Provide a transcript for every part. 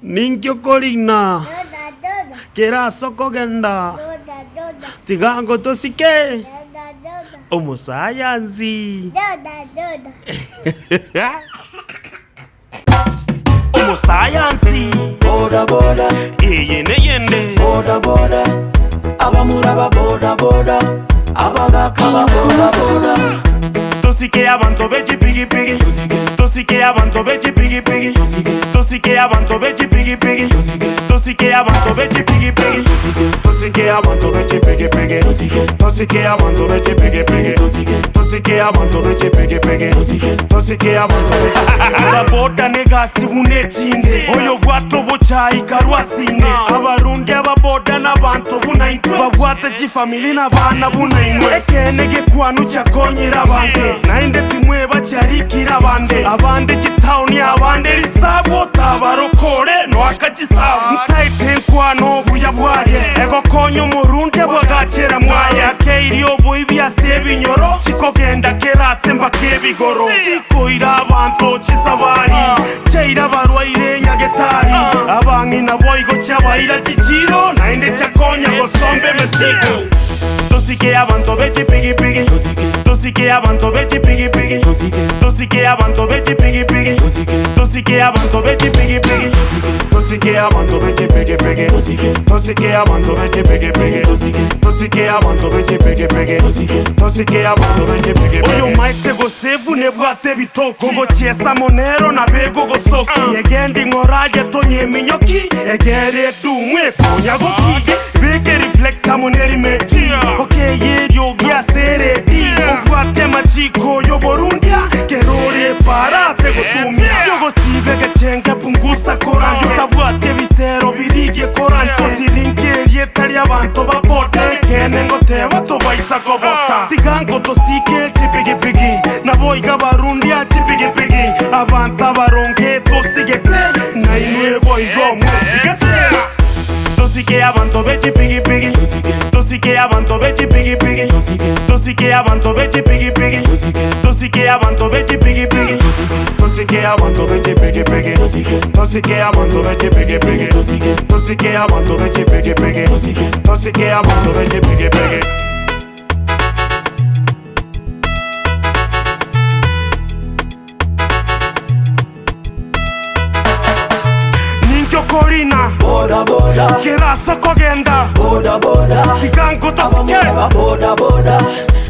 Ninkyo kolina kera soko genda tigango tosike omusayansi omusayansi boda boda eyene yende boda boda abamuraba boda boda abagakaba boda boda tosike abantu beji pigi pigi tosike abantu beji pigi pigi tosike abantu beji pigi pigi tosike abantu beji pigi pigi tosike abantu beji pigi pigi tosike abantu beji pigi pigi tosike abantu beji pigi pigi tosike abantu beji pigi boda negasi bunechinze oyo bwato buchayi karwasine abarundi ababoda n'abantu bunaitwe babwate gifamily n'abana bunainwe ekenege kwanu cyakonyera bande nainde timwe bacyarikira abande gitawuni abande risabo tabarokore no akagisabu mtaite nkwano buyabwariye ego konyo murundi bwagakera mwaya keiriyo buibyase binyoro kikogenda kerase mbakebigoro kikoira abantu kisabari cheira barwaire nyagetari abangi naboigo cyabaira kikiro nainde cyakonya gosombe mesigo tosike abantu beji pigi pigi tosike abantu beji pigi pigi tosike abantu beji pigi pigi tosike abantu beji pigi pigi tosike abantu beji pigi pigi tosike abantu beji pigi pigi tosike abantu beji pigi pigi tosike abantu beji pigi pigi oyo maite go sevu ne bwate bitoko go chiesa monero na bego go soki yegendi ngoraje tonye minyoki egere dumwe konya go kige bege reflecta moneri meti okay yerio gya seredi ubwate machiko yo borundia kerore parate gutumya yogo sibe gachenga pungusa koranjo tabwate bisero birige koranjo diringerie tali abantu babote kene ngote bato baisa gobota sigango tosike chipigi pigi naboiga barundia chipigi pigi avanta baronge tosigete na inwe boigo musigete tosike abantu beji pigi pigi tosike abantu beji pigi pigi tosike abantu beji pigi pigi tosike abantu beji pigi pigi tosike abantu beji pigi pigi tosike abantu beji pigi pigi tosike abantu beji pigi pigi tosike abantu beji pigi pigi Korina boda boda kera soko genda boda boda tigango tosike boda boda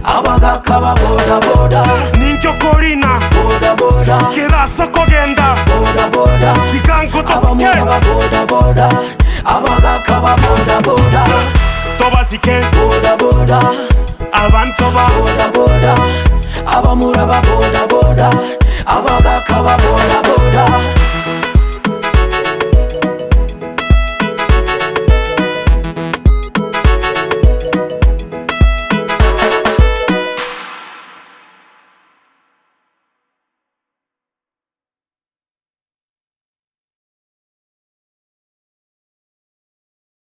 abagakaba boda boda ninjo korina boda boda kera soko genda boda boda tigango tosike boda boda abagakaba boda boda tobasike boda boda abantu ba boda boda abamuraba boda boda abagakaba boda